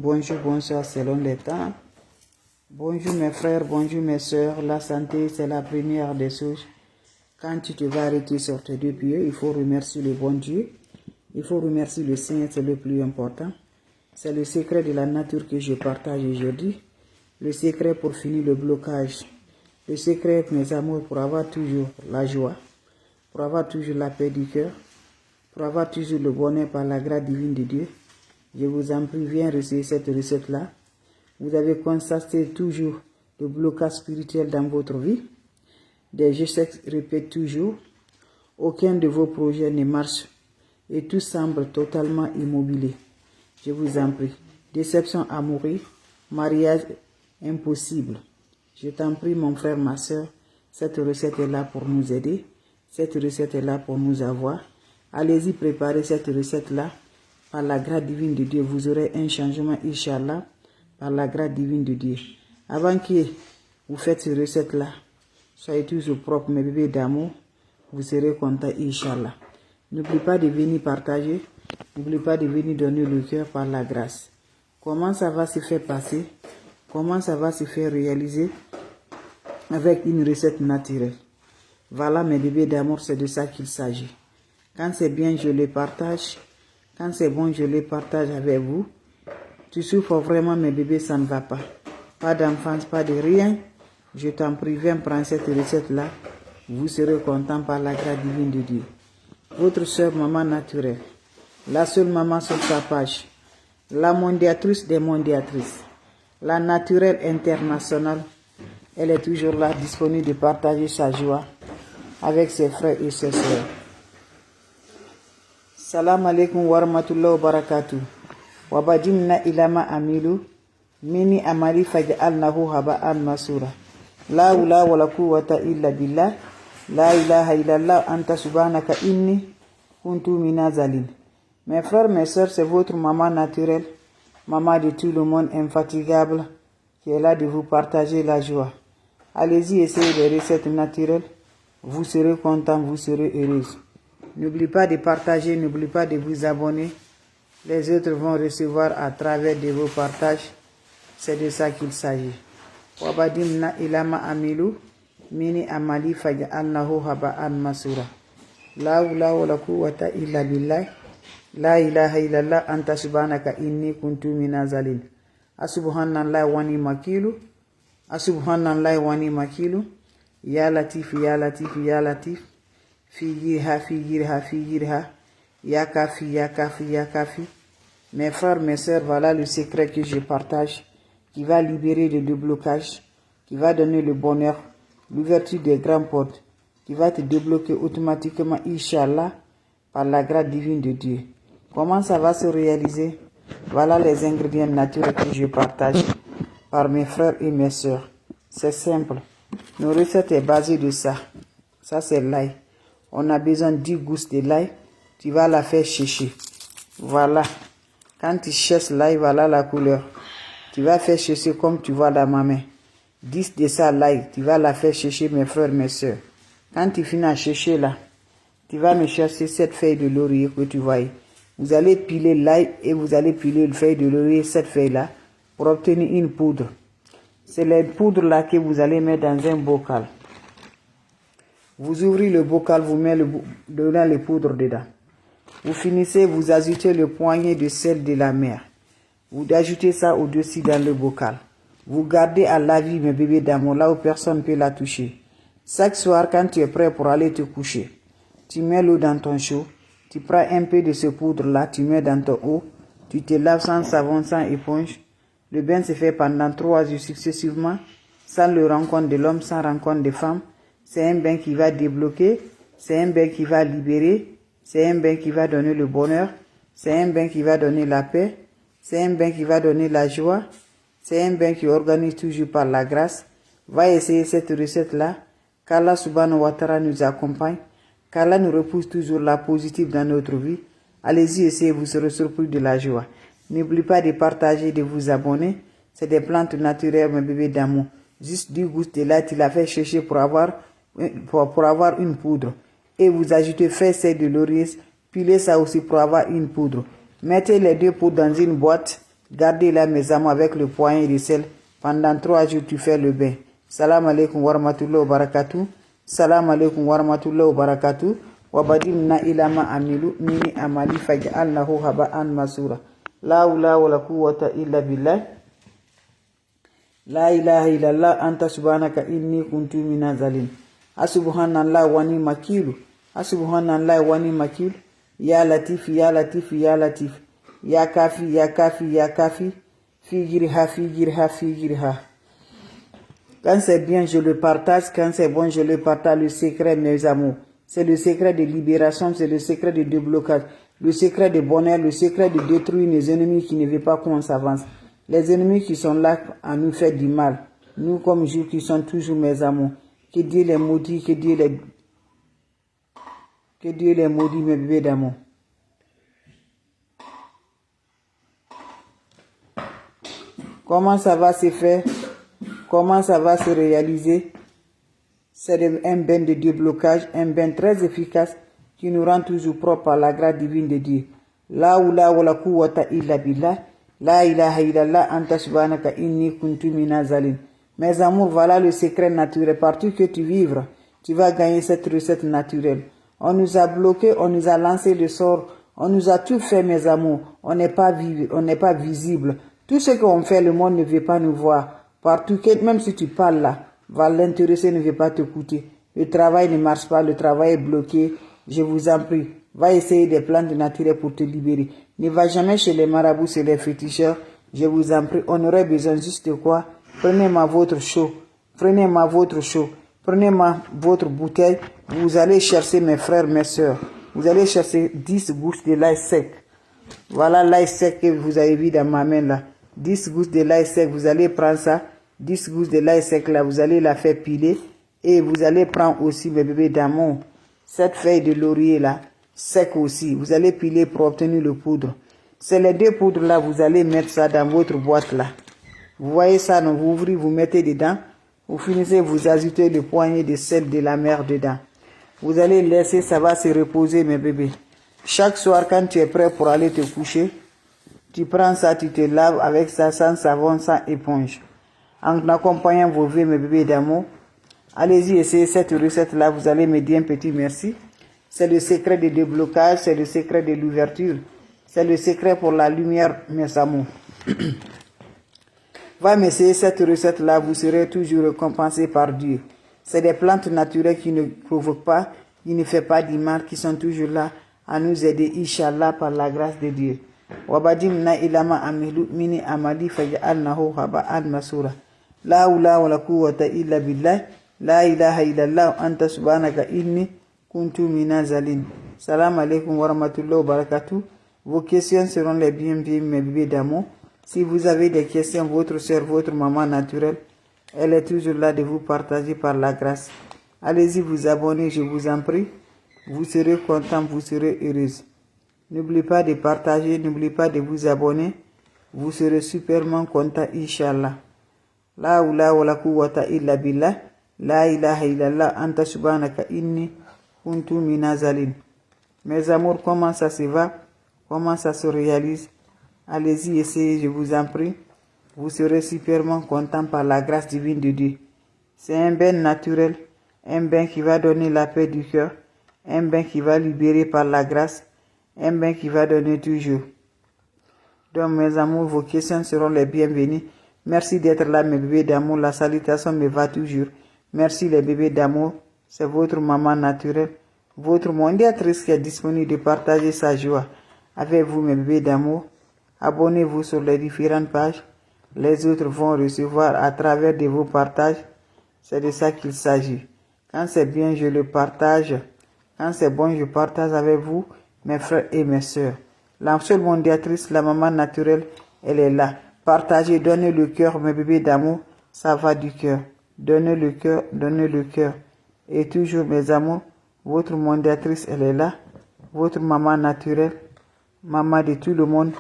bonjour, bonsoir selon les temps. Bonjour mes frères, bonjour mes soeurs. La santé, c'est la première des choses. Quand tu te vas arrêter sur tes deux pieds, il faut remercier le bon Dieu. Il faut remercier le Seigneur, c'est le plus important. C'est le secret de la nature que je partage aujourd'hui. Le secret pour finir le blocage. Le secret, mes amours, pour avoir toujours la joie. Pour avoir toujours la paix du cœur. Pour avoir toujours le bonheur par la grâce divine de Dieu. Je vous en prie, viens recevoir cette recette-là. Vous avez constaté toujours le blocage spirituel dans votre vie. Des gestes répètent toujours. Aucun de vos projets ne marche et tout semble totalement immobilier. Je vous en prie. Déception amoureuse, mariage impossible. Je t'en prie, mon frère, ma soeur, cette recette est là pour nous aider. Cette recette est là pour nous avoir. Allez-y préparer cette recette-là. Par la grâce divine de Dieu, vous aurez un changement, Inch'Allah, par la grâce divine de Dieu. Avant que vous faites cette recette-là, soyez toujours propre, mes bébés d'amour, vous serez contents, Inch'Allah. N'oubliez pas de venir partager, n'oubliez pas de venir donner le cœur par la grâce. Comment ça va se faire passer? Comment ça va se faire réaliser? Avec une recette naturelle. Voilà, mes bébés d'amour, c'est de ça qu'il s'agit. Quand c'est bien, je le partage. Quand c'est bon, je le partage avec vous. Tu souffres vraiment, mes bébés, ça ne va pas. Pas d'enfance, pas de rien. Je t'en prie, viens prendre cette recette-là. Vous serez content par la grâce divine de Dieu. Votre soeur, maman naturelle. La seule maman sur sa page. La mondiatrice des mondiatrices. La naturelle internationale. Elle est toujours là, disponible de partager sa joie avec ses frères et ses soeurs. Salam alaikum wa rahmatullahi wa barakatuh. Wabajimna ilama amilu. Mini amali faj'alnahu haba'an masura. La hawla wa la quwwata illa billah. La ilaha illallah anta subhanaka inni kuntu minazalin. Mes frères, mes soeurs, c'est votre maman naturelle, maman de tout le monde infatigable, qui est là de vous partager la joie. Allez-y, essayez les recettes naturelles. Vous serez content, vous serez heureuse. N'oubliez pas de partager, n'oubliez pas de vous abonner. Les autres vont recevoir à travers de vos partages. C'est de ça qu'il s'agit. Wabadimna ilama amilu mini amali faj'alnahu haba'an masura. La hawla wa la quwwata illa billah. La ilaha illallah anta subhanaka inni kuntu minazalin. Asubhanallah wa ni'makilu. Asubhanallah wa ni'makilu. Ya latif, ya latif, ya latif. Fiyirha, fiyirha, fiyirha. Ya kafi, ya kafi, ya kafi. Mes frères, mes sœurs, voilà le secret que je partage, qui va libérer le déblocage, qui va donner le bonheur, l'ouverture des grandes portes, qui va te débloquer automatiquement, Inch'Allah, par la grâce divine de Dieu. Comment ça va se réaliser? Voilà les ingrédients naturels que je partage par mes frères et mes sœurs. C'est simple. Nos recettes est basée de ça. Ça, c'est l'ail. On a besoin de 10 gousses de l'ail. Tu vas la faire sécher. Voilà. Quand tu cherches l'ail, voilà la couleur. Tu vas faire sécher comme tu vois dans ma main. 10 de ça l'ail. Tu vas la faire sécher, mes frères, mes soeurs. Quand tu finis à sécher là, tu vas me chercher cette feuille de laurier que tu vois. Vous allez piler l'ail et vous allez piler le feuille de laurier, cette feuille-là, pour obtenir une poudre. C'est les poudres là que vous allez mettre dans un bocal. Vous ouvrez le bocal, vous mettez dedans les poudres dedans. Vous finissez, vous ajoutez le poignet de sel de la mer. Vous ajoutez ça au-dessus dans le bocal. Vous gardez à la vie, mes bébés d'amour, là où personne ne peut la toucher. Chaque soir, quand tu es prêt pour aller te coucher, tu mets l'eau dans ton chaud. Tu prends un peu de ce poudre-là, tu mets dans ton eau. Tu te laves sans savon, sans éponge. Le bain se fait pendant 3 jours successivement, sans le rencontre de l'homme, sans rencontre de femme. C'est un bain qui va débloquer, c'est un bain qui va libérer, c'est un bain qui va donner le bonheur, c'est un bain qui va donner la paix, c'est un bain qui va donner la joie, c'est un bain qui organise toujours par la grâce. Va essayer cette recette-là, qu'Allah subhanahu wa ta'ala nous accompagne, qu'Allah nous repousse toujours la positive dans notre vie. Allez-y, essayez, vous serez surpris de la joie. N'oubliez pas de partager, de vous abonner. C'est des plantes naturelles, mes bébés d'amour. Juste 10 gousses de lait, tu l'as fait chercher pour avoir une poudre. Et vous ajoutez feuilles de laurier, pilez ça aussi pour avoir une poudre. Mettez les deux poudres dans une boîte, Gardez-la, mes amis, avec le poignet de sel. Pendant 3 jours, tu fais le bain. Salam alaikum wa rahmatullahi wa barakatuh. Salam alaikum wa rahmatullahi wa barakatuh. Wabadimna ilama amilu mini amali faj'alnahu haba'an masura. La hawla wa la quwwata illa billah. La ilaha illallah anta subhanaka inni kuntu minaz zalim. Asubhanallah wa ni makilu. Asubhanallah wa ni makilu. Ya latif, ya latif, ya latif. Ya kafi, ya kafi, ya kafi. Figirha, figirha, figirha. Quand c'est bien, je le partage. Quand c'est bon, je le partage. Le secret, mes amours. C'est le secret de libération, c'est le secret de déblocage, le secret de bonheur, le secret de détruire les ennemis qui ne veulent pas qu'on s'avance. Les ennemis qui sont là à nous faire du mal. Nous, comme Juifs, qui sont toujours mes amours. Que Dieu les maudit, que Dieu les maudit, mes bébés d'amour. Comment ça va se faire? Comment ça va se réaliser? C'est un bain de déblocage, un bain très efficace qui nous rend toujours propres par la grâce divine de Dieu. La hawla wa la quwwata illa billah. La ilaha illallah anta subhanaka inni kuntu minaz zalim. Mes amours, voilà le secret naturel. Partout que tu vivras, tu vas gagner cette recette naturelle. On nous a bloqués, on nous a lancé le sort, on nous a tout fait, mes amours. On n'est pas visible. Tout ce qu'on fait, le monde ne veut pas nous voir. Partout, même si tu parles là, va l'intéresser, ne veut pas te coûter. Le travail ne marche pas, le travail est bloqué. Je vous en prie, va essayer des plantes naturelles pour te libérer. Ne va jamais chez les marabouts, chez les féticheurs. Je vous en prie, on aurait besoin juste de quoi? Prenez-moi votre chaud, prenez-moi votre chaud, prenez-moi votre bouteille. Vous allez chercher mes frères, mes soeurs. Vous allez chercher 10 gouttes de l'ail sec. Voilà l'ail sec que vous avez vu dans ma main là. 10 gouttes de l'ail sec, vous allez prendre ça. 10 gouttes de l'ail sec là, vous allez la faire piler. Et vous allez prendre aussi, mes bébés d'amour, cette feuille de laurier là, sec aussi. Vous allez piler pour obtenir le poudre. C'est les 2 poudres là, vous allez mettre ça dans votre boîte là. Vous voyez ça, donc vous ouvrez, vous mettez dedans. Vous finissez, vous ajoutez le poignet de sel de la mer dedans. Vous allez laisser, ça va se reposer, mes bébés. Chaque soir, quand tu es prêt pour aller te coucher, tu prends ça, tu te laves avec ça, sans savon, sans éponge. En accompagnant vos vieux, mes bébés d'amour, allez-y, essayez cette recette-là, vous allez me dire un petit merci. C'est le secret de déblocage, c'est le secret de l'ouverture, c'est le secret pour la lumière, mes amours. Va m'essayer cette recette-là, vous serez toujours récompensé par Dieu. C'est des plantes naturelles qui ne provoquent pas, qui ne font pas du mal, qui sont toujours là à nous aider, Inch'Allah, par la grâce de Dieu. Wabadimna ilama amilu mini amali faj'alnahu haba'an masura. La hawla wa la quwwata illa billah. La ilaha illallah anta subhanaka inni kuntu minaz zalim. Salam alaikum wa rahmatullahi wa barakatuh. Vos questions seront les bienvenues, mes bébés d'amour. Si vous avez des questions, votre soeur, votre maman naturelle, elle est toujours là de vous partager par la grâce. Allez-y vous abonner, je vous en prie. Vous serez content, vous serez heureuse. N'oubliez pas de partager, n'oubliez pas de vous abonner. Vous serez superment content, Inch'Allah. La hawla wa la quwwata illa billah. La ilaha illallah anta subhanaka inni kuntu minaz zalim. Mes amours, comment ça se va? Comment ça se réalise? Allez-y, essayez, je vous en prie. Vous serez superment content par la grâce divine de Dieu. C'est un bain naturel, un bain qui va donner la paix du cœur, un bain qui va libérer par la grâce, un bain qui va donner toujours. Donc, mes amours, vos questions seront les bienvenues. Merci d'être là, mes bébés d'amour. La salutation me va toujours. Merci, les bébés d'amour. C'est votre maman naturelle, votre mondiatrice qui est disponible de partager sa joie avec vous, mes bébés d'amour. Abonnez-vous sur les différentes pages. Les autres vont recevoir à travers de vos partages. C'est de ça qu'il s'agit. Quand c'est bien, je le partage. Quand c'est bon, je partage avec vous, mes frères et mes sœurs. La seule mondiatrice, la maman naturelle, elle est là. Partagez, donnez le cœur, mes bébés d'amour. Ça va du cœur. Donnez le cœur, donnez le cœur. Et toujours, mes amours, votre mondiatrice, elle est là. Votre maman naturelle, maman de tout le monde,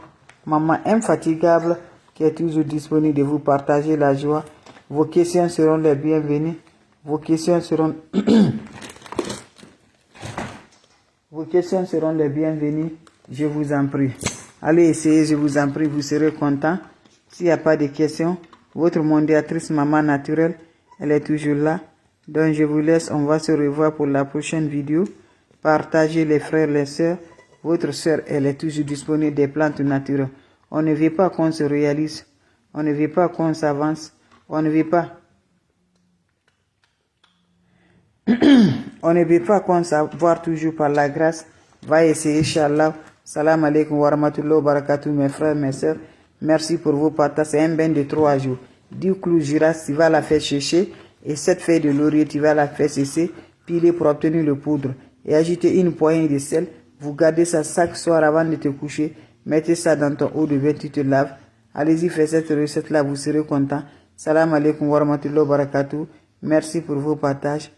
maman infatigable, qui est toujours disponible de vous partager la joie. Vos questions seront les bienvenues. Vos questions seront vos questions seront les bienvenues. Je vous en prie. Allez essayer, je vous en prie, vous serez content. S'il n'y a pas de questions, votre modératrice maman naturelle, elle est toujours là. Donc je vous laisse, on va se revoir pour la prochaine vidéo. Partagez les frères, les sœurs. Votre sœur, elle est toujours disponible des plantes naturelles. On ne veut pas qu'on se réalise. On ne veut pas qu'on s'avance. On ne veut pas. On ne veut pas qu'on s'avoue toujours par la grâce. Va essayer, Inch'Allah. Salam alaikum wa rahmatullahi wa barakatuh, mes frères, mes sœurs. Merci pour vos partages. C'est un bain de 3 jours. 10 clous giras, tu vas la faire sécher. Et 7 feuilles de laurier, tu vas la faire sécher. Piler pour obtenir le poudre. Et ajouter une poignée de sel. Vous gardez ça chaque soir avant de te coucher. Mettez ça dans ton eau de bain, tu te laves. Allez-y, faites cette recette-là, vous serez content. Salam alaikum wa rahmatullahi wa barakatuh. Merci pour vos partages.